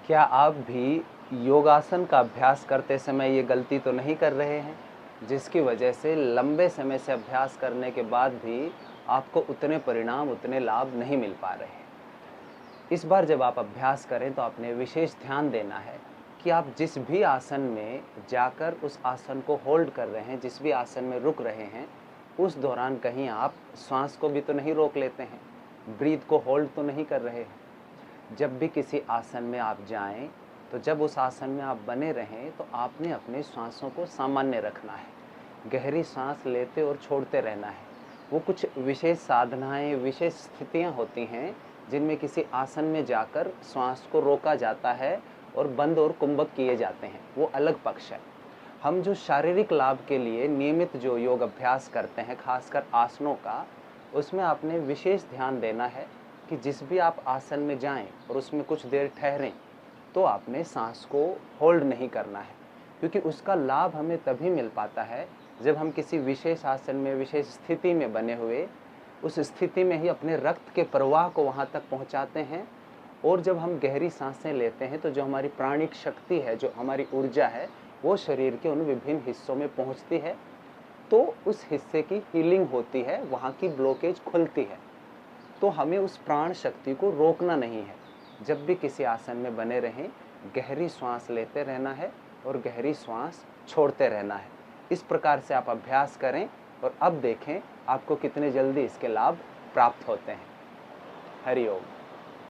क्या आप भी योगासन का अभ्यास करते समय ये गलती तो नहीं कर रहे हैं, जिसकी वजह से लंबे समय से अभ्यास करने के बाद भी आपको उतने परिणाम, उतने लाभ नहीं मिल पा रहे हैं? इस बार जब आप अभ्यास करें तो आपने विशेष ध्यान देना है कि आप जिस भी आसन में जाकर उस आसन को होल्ड कर रहे हैं, जिस भी आसन में रुक रहे हैं, उस दौरान कहीं आप श्वास को भी तो नहीं रोक लेते हैं, ब्रीथ को होल्ड तो नहीं कर रहे हैं। जब भी किसी आसन में आप जाएं, तो जब उस आसन में आप बने रहें तो आपने अपने श्वासों को सामान्य रखना है। गहरी सांस लेते और छोड़ते रहना है। वो कुछ विशेष साधनाएं, विशेष स्थितियां होती हैं जिनमें किसी आसन में जाकर श्वास को रोका जाता है और बंद और कुंभक किए जाते हैं, वो अलग पक्ष है। हम जो शारीरिक लाभ के लिए नियमित जो योग अभ्यास करते हैं, खासकर आसनों का, उसमें आपने विशेष ध्यान देना है कि जिस भी आप आसन में जाएं और उसमें कुछ देर ठहरें, तो आपने सांस को होल्ड नहीं करना है, क्योंकि उसका लाभ हमें तभी मिल पाता है जब हम किसी विशेष आसन में, विशेष स्थिति में बने हुए उस स्थिति में ही अपने रक्त के प्रवाह को वहाँ तक पहुँचाते हैं। और जब हम गहरी सांसें लेते हैं तो जो हमारी प्राणिक शक्ति है, जो हमारी ऊर्जा है, वो शरीर के उन विभिन्न हिस्सों में पहुँचती है, तो उस हिस्से की हीलिंग होती है, वहाँ की ब्लॉकेज खुलती है। तो हमें उस प्राण शक्ति को रोकना नहीं है। जब भी किसी आसन में बने रहें, गहरी श्वास लेते रहना है और गहरी श्वास छोड़ते रहना है। इस प्रकार से आप अभ्यास करें और अब देखें आपको कितने जल्दी इसके लाभ प्राप्त होते हैं। हरि ओम।